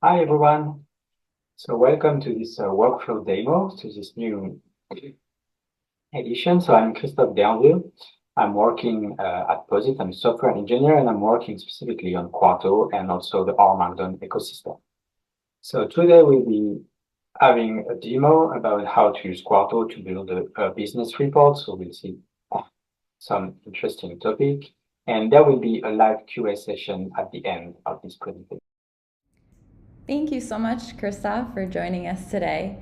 Hi everyone. So welcome to this workflow demo, to this new edition. So I'm Christophe Derville. I'm working at Posit. I'm a software engineer and I'm working specifically on Quarto and also the R Markdown ecosystem. So today we'll be having a demo about how to use Quarto to build a business report. So we'll see some interesting topic. And there will be a live QA session at the end of this presentation. Thank you so much, Christophe, for joining us today.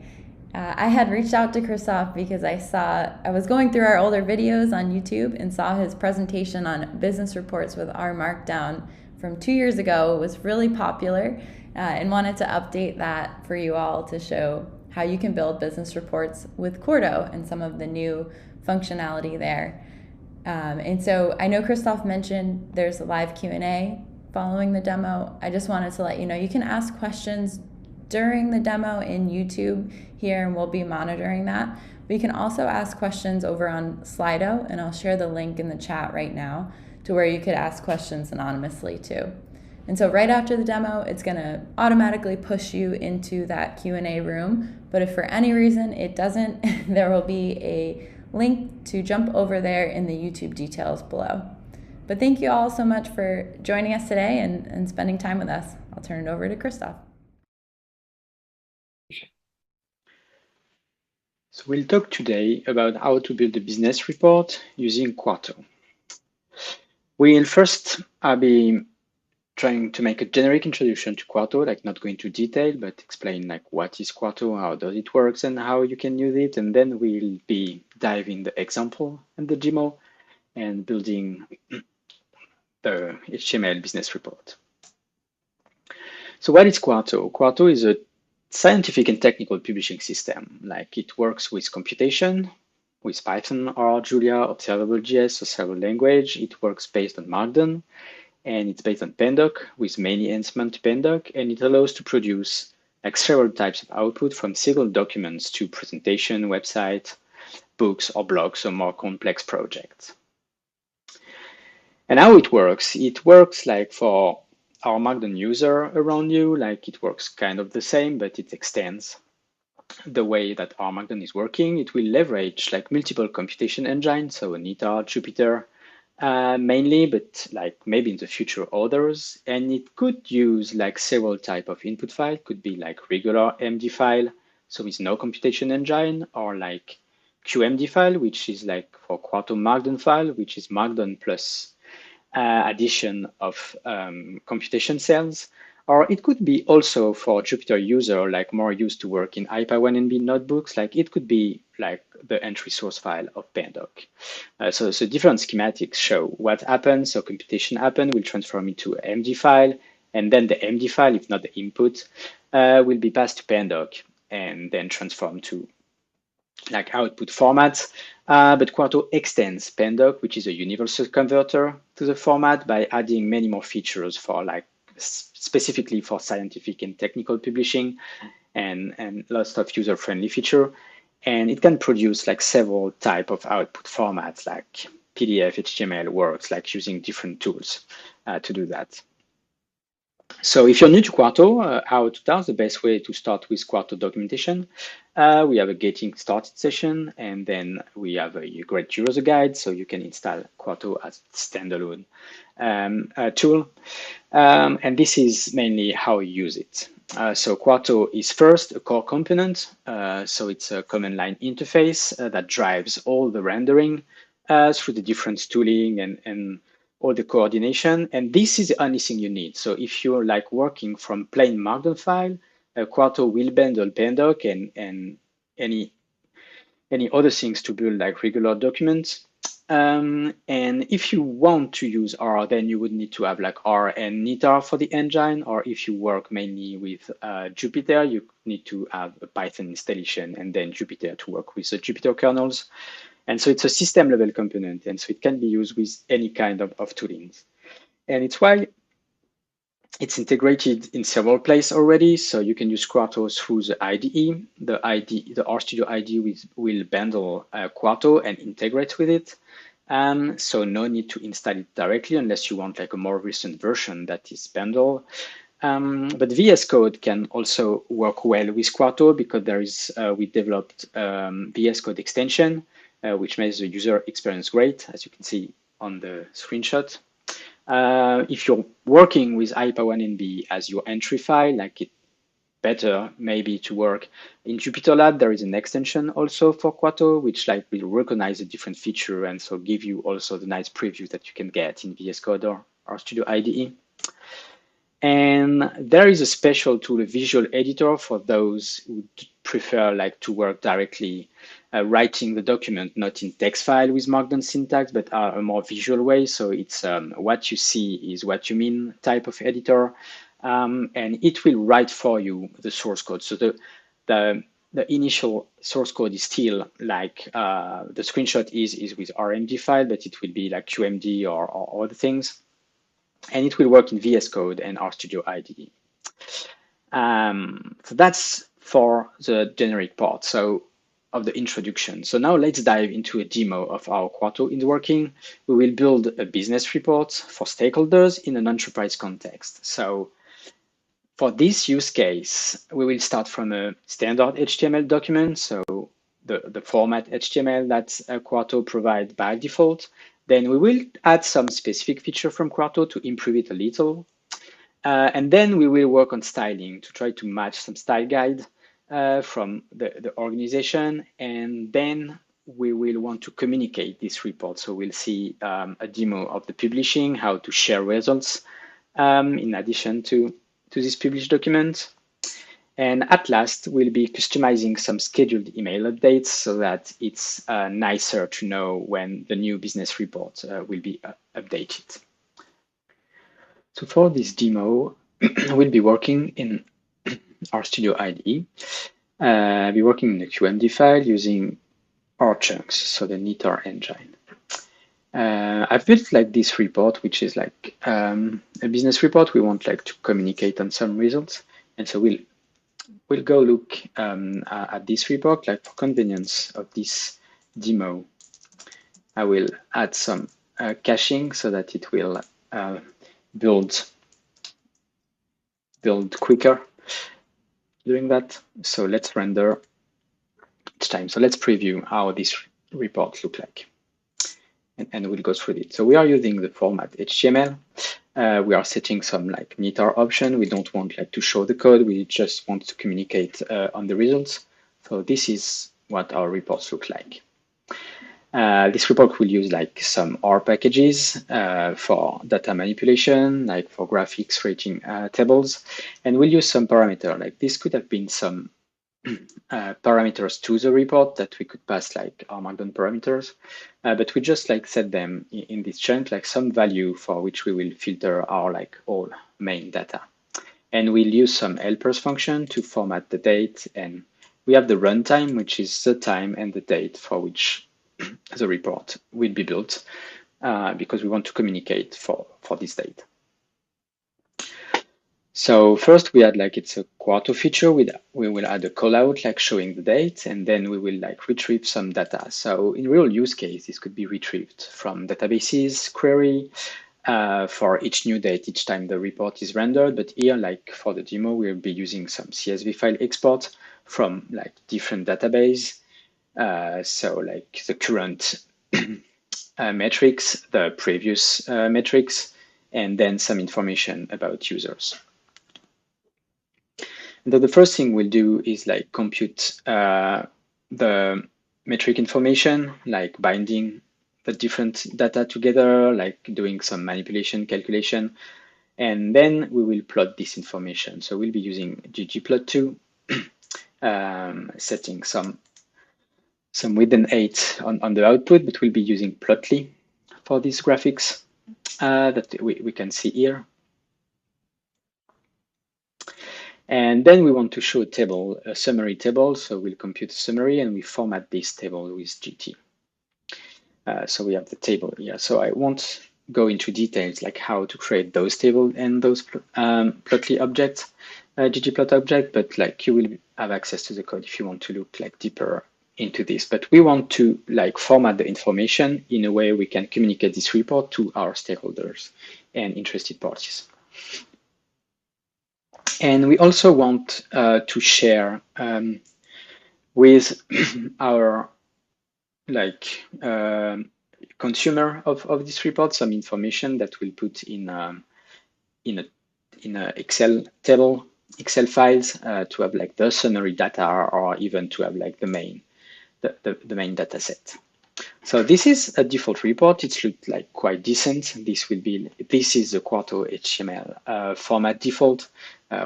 I had reached out to Christophe because I was going through our older videos on YouTube and saw his presentation on business reports with R Markdown from 2 years ago. It was really popular and wanted to update that for you all to show how you can build business reports with Quarto and some of the new functionality there. And so I know Christophe mentioned there's a live Q&A following the demo. I just wanted to let you know you can ask questions during the demo in YouTube here, and we'll be monitoring that. But you can also ask questions over on Slido, and I'll share the link in the chat right now to where you could ask questions anonymously too. And so right after the demo, it's going to automatically push you into that Q&A room. But if for any reason it doesn't, there will be a link to jump over there in the YouTube details below. But thank you all so much for joining us today and spending time with us. I'll turn it over to Christophe. So we'll talk today about how to build a business report using Quarto. We'll first be trying to make a generic introduction to Quarto, like not going into detail, but explain like what is Quarto, how does it work, and how you can use it. And then we'll be diving the example and the demo and building the HTML business report. So what is Quarto? Quarto is a scientific and technical publishing system. Like it works with computation, with Python or Julia, observable JS, observable language. It works based on Markdown, and it's based on Pandoc with many enhancements to Pandoc, and it allows to produce like several types of output from single documents to presentation, website, books, or blogs, so more complex projects. And how it works like for our Markdown user around you, like it works kind of the same, but it extends the way that R Markdown is working. It will leverage like multiple computation engines, so Nita, Jupyter, mainly, but like maybe in the future others. And it could use like several type of input file, could be like regular MD file, so with no computation engine, or like QMD file, which is like for Quarto Markdown file, which is Markdown plus addition of computation cells. Or it could be also for Jupyter user, like more used to work in ipynb notebooks, like it could be like the entry source file of Pandoc. So different schematics show what happens. So computation happen will transform into an MD file, and then the MD file, if not the input, will be passed to Pandoc and then transformed to like output formats. But Quarto extends Pandoc, which is a universal converter, to the format by adding many more features for like specifically for scientific and technical publishing, and lots of user-friendly feature. And it can produce like several type of output formats like PDF, HTML, works, like using different tools to do that. So if you're new to Quarto, how to start, the best way to start with Quarto documentation. We have a getting started session, and then we have a great user guide, so you can install Quarto as a standalone tool. And this is mainly how you use it. So Quarto is first a core component. So it's a command line interface that drives all the rendering through the different tooling and all the coordination. And this is the only thing you need. So if you're like working from plain Markdown file, Quarto will bundle Pandoc and any other things to build like regular documents. And if you want to use R, then you would need to have like R and Nita for the engine. Or if you work mainly with Jupyter, you need to have a Python installation and then Jupyter to work with the Jupyter kernels. And so it's a system level component. And so it can be used with any kind of toolings. And it's why it's integrated in several places already. So you can use Quarto through the IDE. The RStudio IDE will bundle Quarto and integrate with it. So no need to install it directly unless you want like a more recent version that is bundled. But VS Code can also work well with Quarto because there is we developed VS Code extension, which makes the user experience great, as you can see on the screenshot. If you're working with ipynb as your entry file, like it better maybe to work in Jupyter Lab. There is an extension also for Quarto, which like will recognize a different feature and so give you also the nice preview that you can get in VS Code or RStudio IDE. And there is a special tool, a visual editor for those who prefer like to work directly writing the document, not in text file with Markdown syntax, but a more visual way. So it's what you see is what you mean type of editor. And it will write for you the source code. So the initial source code is still like the screenshot is with RMD file, but it will be like QMD or other things. And it will work in VS Code and RStudio IDE. So that's for the generic part of the introduction. So now let's dive into a demo of our Quarto is working. We will build a business report for stakeholders in an enterprise context. So for this use case, we will start from a standard HTML document. So the format HTML that Quarto provides by default. Then we will add some specific feature from Quarto to improve it a little. And then we will work on styling to try to match some style guide from the organization. And then we will want to communicate this report. So we'll see a demo of the publishing, how to share results in addition to this published document. And at last, we'll be customizing some scheduled email updates so that it's nicer to know when the new business report will be updated. So for this demo, we'll be working in RStudio IDE. I'll be working in the QMD file using R chunks, so the knitr engine. I've built like this report, which is like a business report. We want like to communicate on some results. And so we'll go look at this report, like for convenience of this demo. I will add some caching so that it will build quicker doing that. So let's render each time. So let's preview how this report looks like. And we'll go through it. So we are using the format HTML. We are setting some like knitr option. We don't want like to show the code. We just want to communicate on the results. So this is what our reports look like. This report will use like some R packages for data manipulation, like for graphics creating tables, and we'll use some parameter. Like this could have been some parameters to the report that we could pass like our Markdown parameters, but we just like set them in this chunk, like some value for which we will filter our like all main data. And we'll use some helpers function to format the date, and we have the runtime, which is the time and the date for which the report will be built, because we want to communicate for this date. So first we had like it's a Quarto feature. We will add a callout like showing the date, and then we will like retrieve some data. So in real use case, this could be retrieved from databases query for each new date each time the report is rendered. But here, like for the demo, we'll be using some CSV file export from like different database. So like the current metrics, the previous metrics, and then some information about users. And the first thing we'll do is like compute the metric information, like binding the different data together, like doing some manipulation calculation, and then we will plot this information. So we'll be using ggplot2, setting some width and height on the output, but we'll be using plotly for these graphics that we can see here. And then we want to show a table, a summary table. So we'll compute a summary and we format this table with GT. So we have the table here. So I won't go into details like how to create those tables and those plotly objects, ggplot object, but like you will have access to the code if you want to look like deeper into this. But we want to like format the information in a way we can communicate this report to our stakeholders and interested parties. And we also want to share with our consumer of this report some information that we'll put in a Excel table, Excel files to have like the summary data, or even to have like the main data set. So this is a default report. It's looked like quite decent. This is the Quarto HTML format default.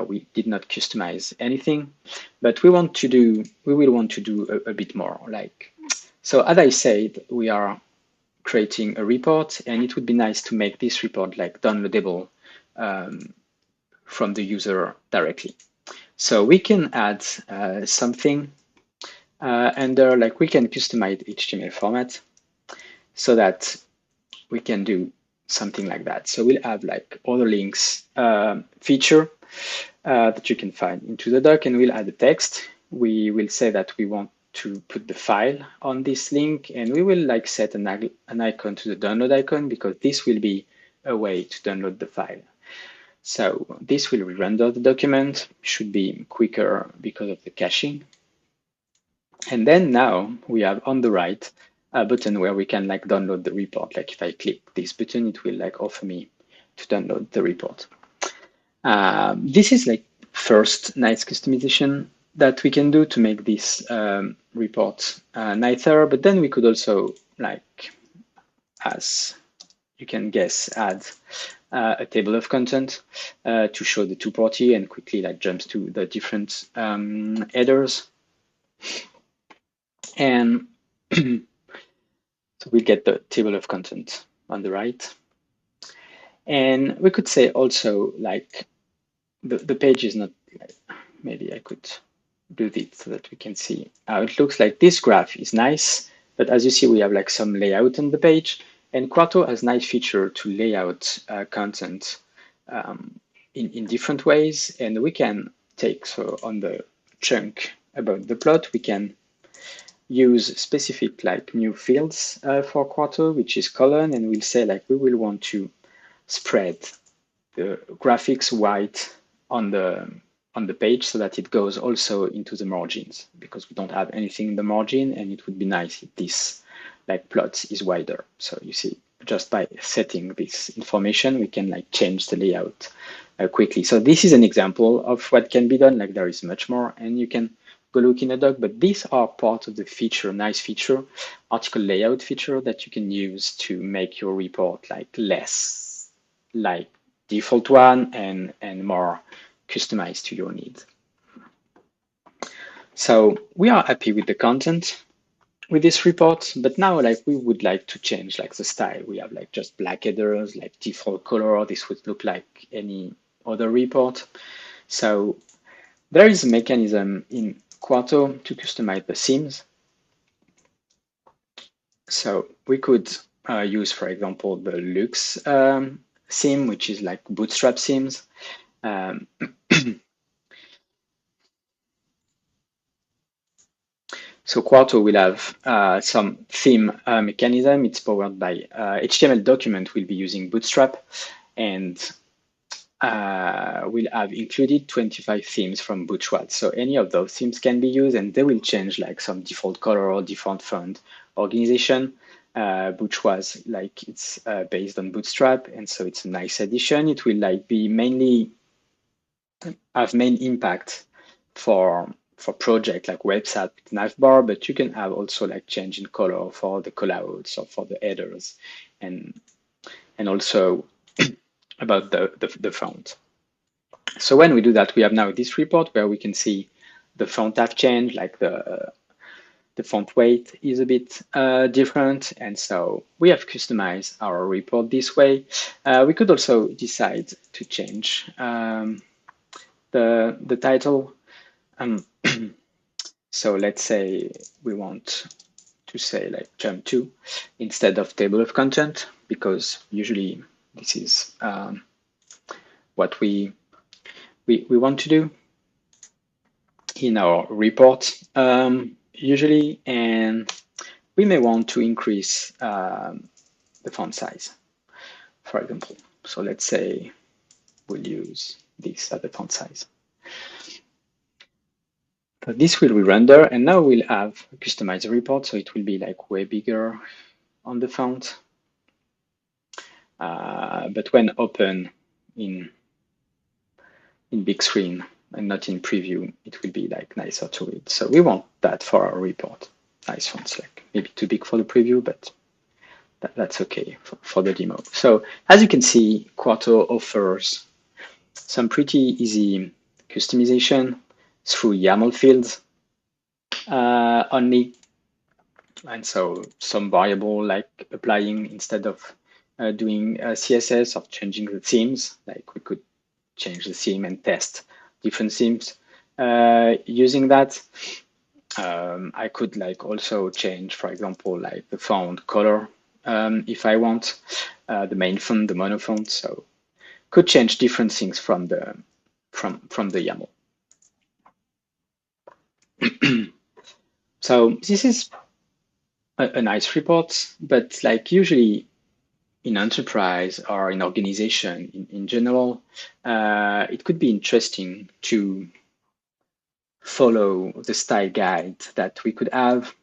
We did not customize anything, but we will want to do a bit more. So as I said, we are creating a report, and it would be nice to make this report like downloadable from the user directly. So we can add something under we can customize HTML format so that we can do something like that. So we'll have like all the links feature that you can find into the doc, and we'll add the text. We will say that we want to put the file on this link, and we will like set an icon to the download icon, because this will be a way to download the file. So this will re-render the document, should be quicker because of the caching. And then now we have on the right a button where we can like download the report. Like if I click this button, it will like offer me to download the report. This is like first nice customization that we can do to make this report nicer. But then we could also like, as you can guess, add a table of content to show the two-party and quickly like jumps to the different headers. And so we get the table of content on the right. And we could say also like the page is not, maybe I could do this so that we can see how it looks like. This graph is nice, but as you see, we have like some layout on the page, and Quarto has nice feature to lay out content in different ways. And we can take, so on the chunk about the plot, we can use specific like new fields for Quarto, which is colon, and we'll say like we will want to spread the graphics white on the page so that it goes also into the margins, because we don't have anything in the margin, and it would be nice if this like plot is wider. So you see, just by setting this information, we can like change the layout quickly. So this is an example of what can be done. Like there is much more, and you can go look in the doc, but these are part of the feature, nice feature, article layout feature that you can use to make your report like less like default one and more customized to your needs. So we are happy with the content with this report, but now like we would like to change like the style. We have like just black headers, like default color. This would look like any other report. So there is a mechanism in Quarto to customize the themes. So we could use, for example, the Lux theme, which is like Bootstrap themes. So Quarto will have some theme mechanism. It's powered by HTML document. Will be using Bootstrap, and we'll have included 25 themes from Bootstrap. So any of those themes can be used, and they will change like some default color or default font organization. Bootstrap, like it's based on Bootstrap, and so it's a nice addition. It will like be mainly have main impact for project like website with navbar, but you can have also like change in color for the callouts or for the headers, and also about the font. So when we do that, we have now this report where we can see the font have changed, like the font weight is a bit different, and so we have customized our report this way. We could also decide to change the title. So let's say we want to say like jump to instead of table of content, because usually this is what we want to do in our report usually, and we may want to increase the font size, for example. So let's say we'll use this as the font size. So this will re-render, and now we'll have a customized report, so it will be like way bigger on the font. But when open in big screen and not in preview, it will be like nicer to read. So we want that for our report. Nice fonts, like maybe too big for the preview, but that's okay for the demo. So as you can see, Quarto offers some pretty easy customization through YAML fields only. And so some variable like applying instead of doing CSS or changing the themes, like we could change the theme and test different themes using that. I could like also change, for example, like the font color if I want, the main font, the mono font. So could change different things from the YAML. So this is a nice report, but like usually in enterprise or in organization in general, it could be interesting to follow the style guide that we could have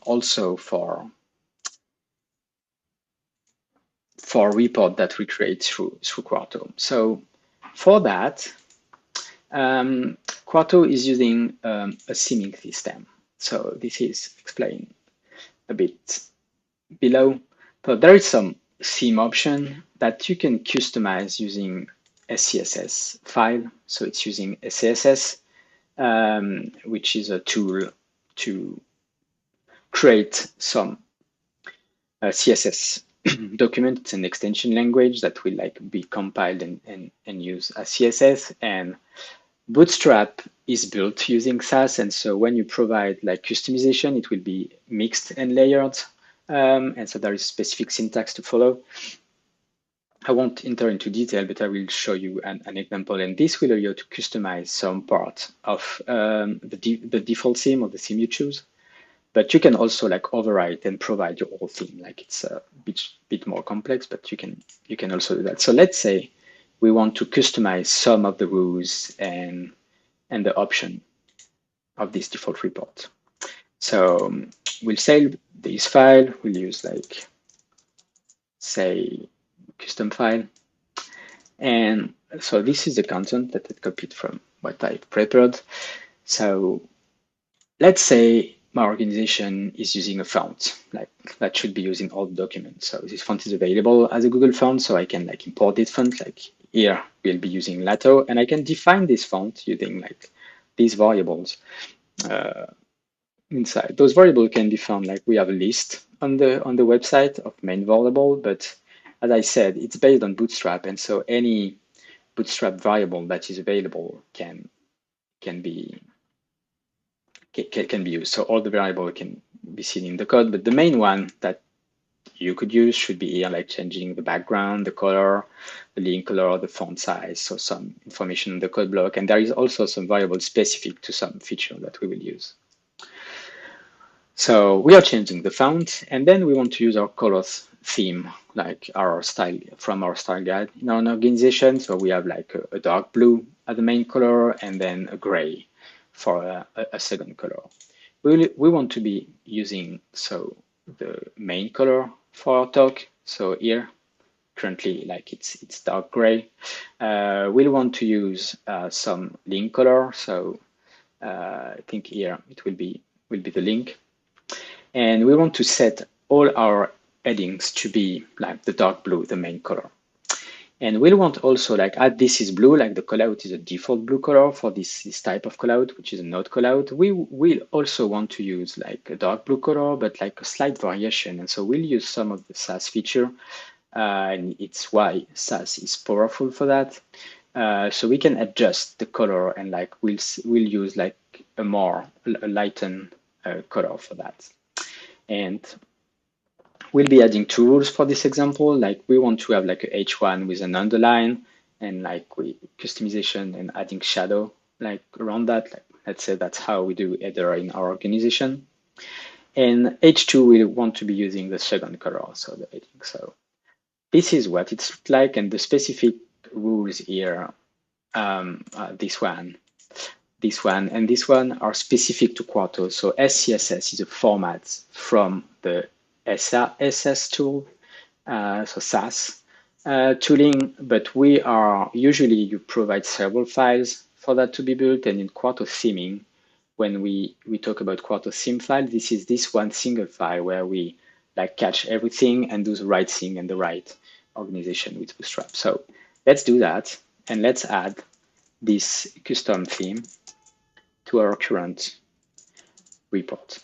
also for report that we create through Quarto. So for that, Quarto is using a theming system. So this is explained a bit below. So there is some theme option that you can customize using a CSS file. So it's using a CSS, which is a tool to create some CSS document. It's an extension language that will like be compiled and use as CSS. And Bootstrap is built using Sass, and so when you provide like customization, it will be mixed and layered, and so there is specific syntax to follow. I won't enter into detail, but I will show you an example, and this will allow you to customize some part of the default theme or the theme you choose. But you can also like override and provide your whole theme. Like it's a bit more complex, but you can also do that. So let's say we want to customize some of the rules and the option of this default report. So we'll save this file. We'll use like, say, custom file. And so this is the content that I copied from what I prepared. So let's say my organization is using a font like that should be used in all the documents. So this font is available as a Google font, so I can like import this font. Like here we'll be using Lato, and I can define this font using like these variables inside. Those variables can be found like we have a list on the website of main variable, but as I said, it's based on Bootstrap, and so any Bootstrap variable that is available can be used. So all the variables can be seen in the code, but the main one that you could use should be here, like changing the background, the color, the link color, the font size, so some information in the code block. And there is also some variable specific to some feature that we will use. So we are changing the font, and then we want to use our colors theme, like our style from our style guide in our organization. So we have like a dark blue as the main color, and then a gray for a second color. We want to be using so the main color for our talk. So here, currently, like it's dark gray. We'll want to use some link color. So I think here it will be the link, and we want to set all our headings to be like the dark blue, the main color. And we'll want also like add this is blue, like the callout is a default blue color for this type of callout, which is a node callout. We will also want to use like a dark blue color, but like a slight variation. And so we'll use some of the Sass feature, and it's why Sass is powerful for that. So we can adjust the color, and like we'll use like a lightened color for that. And we'll be adding two rules for this example. Like we want to have like a H1 with an underline, and like we customization and adding shadow like around that. Like let's say that's how we do header in our organization. And H2 we want to be using the second color, so the heading. So this is what it's like, and the specific rules here. This one this one and this one are specific to Quarto. So SCSS is a format from the SS tool, so SAS tooling, but we are usually you provide several files for that to be built. And in Quarto theming, when we talk about Quarto theme file, this is this one single file where we like catch everything and do the right thing and the right organization with Bootstrap. So let's do that, and let's add this custom theme to our current report.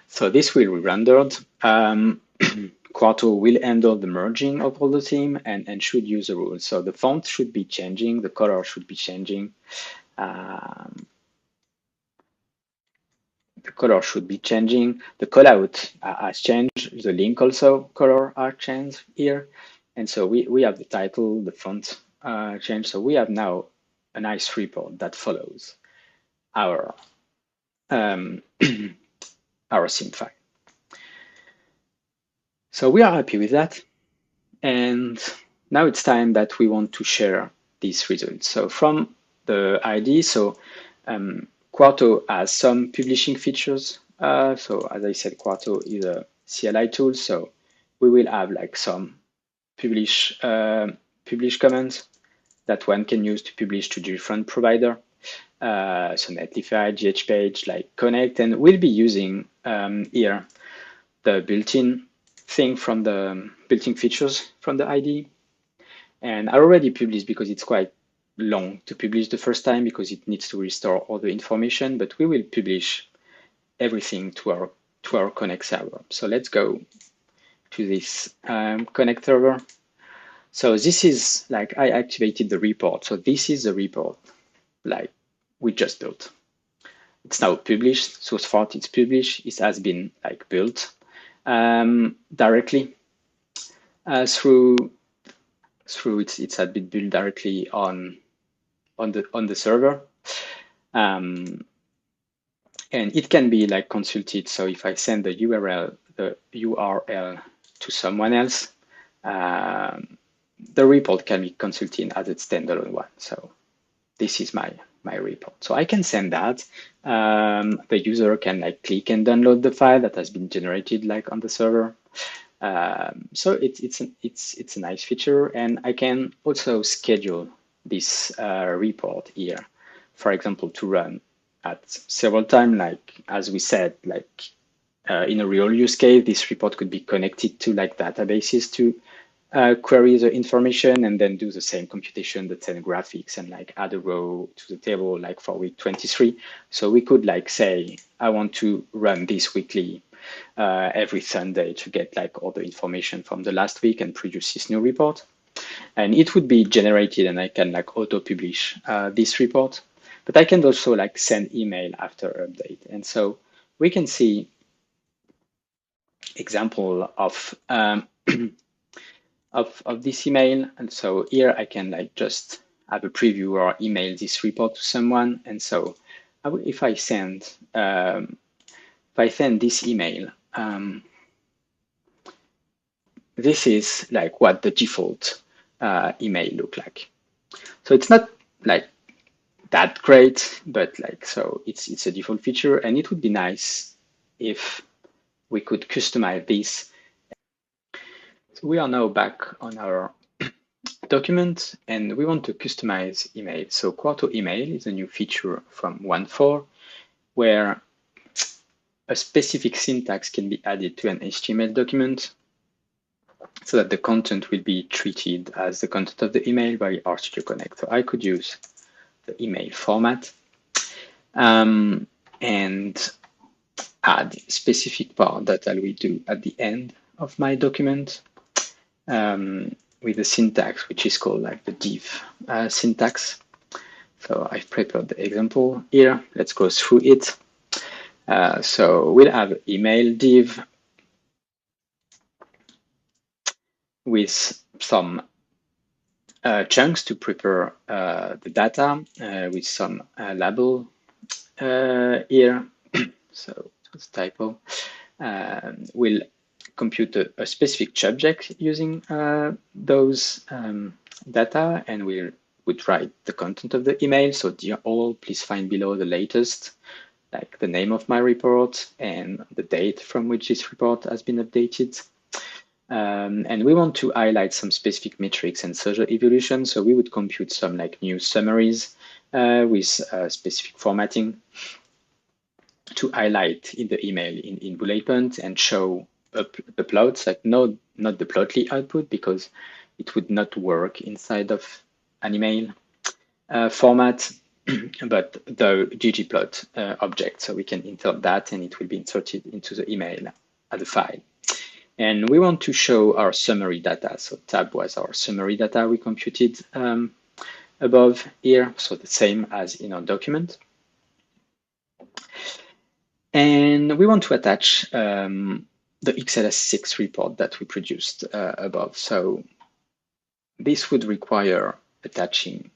So this will be rendered. Quarto will handle the merging of all the theme and should use the rules. So the font should be changing, the color should be changing. The color should be changing. The callout has changed. The link also color are changed here. And so we have the title, the font change. So we have now a nice report that follows our our theme file. So we are happy with that. And now it's time that we want to share these results. So from the IDE, so Quarto has some publishing features. So as I said, Quarto is a CLI tool. So we will have like some publish commands that one can use to publish to different provider. So Netlify, GHPage, like Connect, and we'll be using here the built-in thing from the built-in features from the IDE. And I already published because it's quite long to publish the first time because it needs to restore all the information, but we will publish everything to our Connect server. So let's go to this Connect server. So this is like I activated the report. So this is the report like we just built. It's now published. So far it's published. It has been like built directly through it had been built directly on the server, and it can be like consulted. So if I send the URL to someone else, the report can be consulted as a standalone one. So this is my report. So I can send that. The user can like click and download the file that has been generated like on the server. So it's a nice feature, and I can also schedule this report here, for example, to run at several times. Like as we said, like in a real use case, this report could be connected to like databases to query the information and then do the same computation, the same graphics, and like add a row to the table like for week 23. So we could like say, I want to run this weekly every Sunday to get like all the information from the last week and produce this new report. And it would be generated, and I can like auto-publish this report. But I can also like send email after update. And so we can see example of of this email. And so here I can like just have a preview or email this report to someone. And so if I send this email, this is like what the default email look like. So it's not like that great, but like, so it's a default feature, and it would be nice if we could customize this. So we are now back on our document, and we want to customize email. So Quarto email is a new feature from 1.4, where a specific syntax can be added to an HTML document so that the content will be treated as the content of the email by RStudio Connect. So I could use the email format and add specific part that I will do at the end of my document with the syntax, which is called like the div syntax. So I've prepared the example here. Let's go through it. So we'll have email div with some chunks to prepare the data with some label here. So it's a typo. We'll compute a specific subject using those data, and we'll would write the content of the email. So dear all, please find below the latest, like the name of my report and the date from which this report has been updated. And we want to highlight some specific metrics and social evolution. So we would compute some like new summaries with specific formatting to highlight in the email in bullet points and show up the plots, like not the plotly output, because it would not work inside of an email format, but the ggplot object. So we can insert that and it will be inserted into the email as a file. And we want to show our summary data. So tab was our summary data we computed above here. So the same as in our document. And we want to attach the XLS6 report that we produced above. So this would require attaching,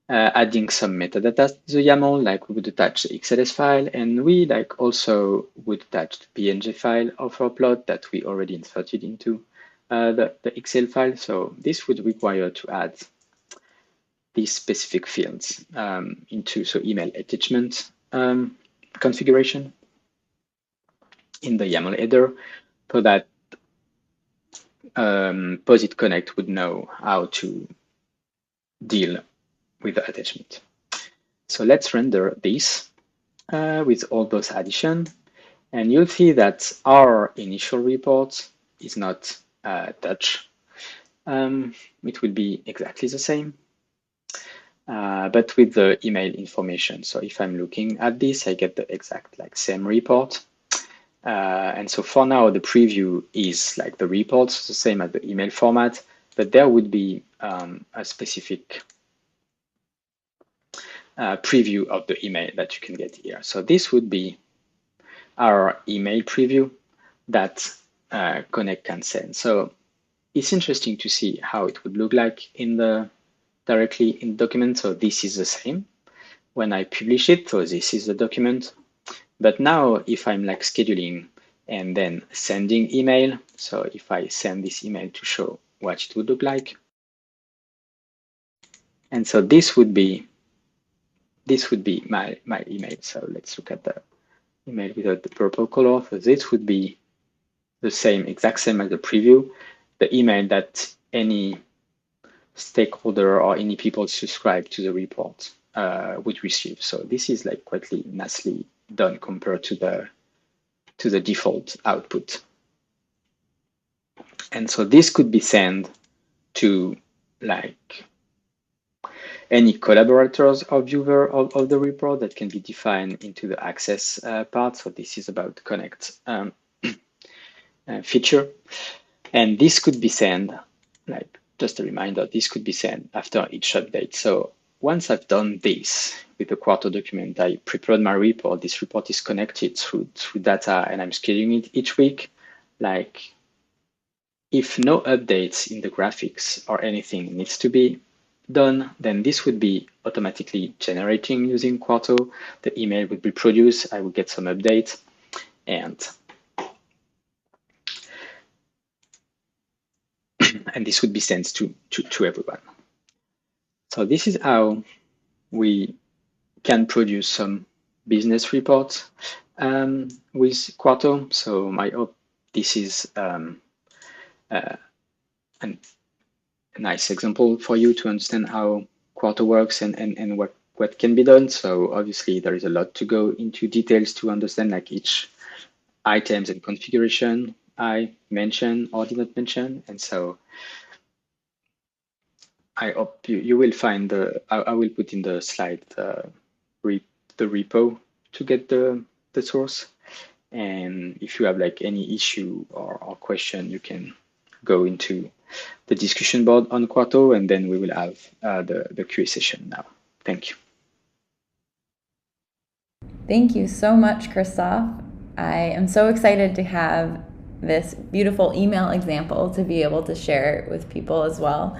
adding some metadata to the YAML, like we would attach the XLS file, and we like also would attach the PNG file of our plot that we already inserted into the Excel file. So this would require to add these specific fields into email attachment configuration in the YAML header, so that Posit Connect would know how to deal with the attachment. So let's render this with all those additions, and you'll see that our initial report is not touched. It will be exactly the same, but with the email information. So if I'm looking at this, I get the exact like same report. And so for now, the preview is like the reports, the same as the email format, but there would be a specific preview of the email that you can get here. So this would be our email preview that Connect can send. So it's interesting to see how it would look like directly in the document. So this is the same when I publish it. So this is the document. But now if I'm like scheduling and then sending email, so if I send this email to show what it would look like. And so this would be my email. So let's look at the email without the purple color. So this would be the exact same as the preview, the email that any stakeholder or any people subscribe to the report would receive. So this is like quite nicely done compared to the default output. And so this could be sent to like any collaborators or viewer of the report that can be defined into the access part. So this is about Connect feature. And this could be sent, like just a reminder, this could be sent after each update. So once I've done this with the Quarto document, I prepared my report. This report is connected through data and I'm scheduling it each week. Like if no updates in the graphics or anything needs to be done, then this would be automatically generating using Quarto. The email would be produced, I would get some update, and this would be sent to everyone. So this is how we can produce some business reports with Quarto. So I hope this is a nice example for you to understand how Quarto works and what can be done. So obviously there is a lot to go into details to understand like each items and configuration I mentioned or did not mention. And so I hope you will find I will put in the slide the repo to get the source. And if you have like any issue or question, you can go into the discussion board on Quarto, and then we will have the QA session now. Thank you. Thank you so much, Christophe. I am so excited to have this beautiful email example to be able to share with people as well.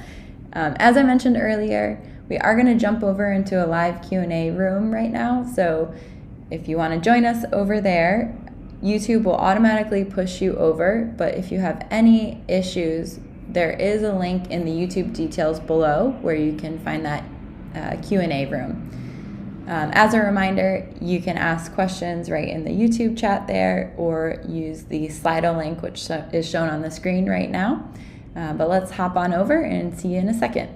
As I mentioned earlier, we are going to jump over into a live Q&A room right now. So if you want to join us over there, YouTube will automatically push you over. But if you have any issues there is a link in the YouTube details below where you can find that Q&A room. As a reminder, you can ask questions right in the YouTube chat there, or use the Slido link, which is shown on the screen right now. But let's hop on over and see you in a second.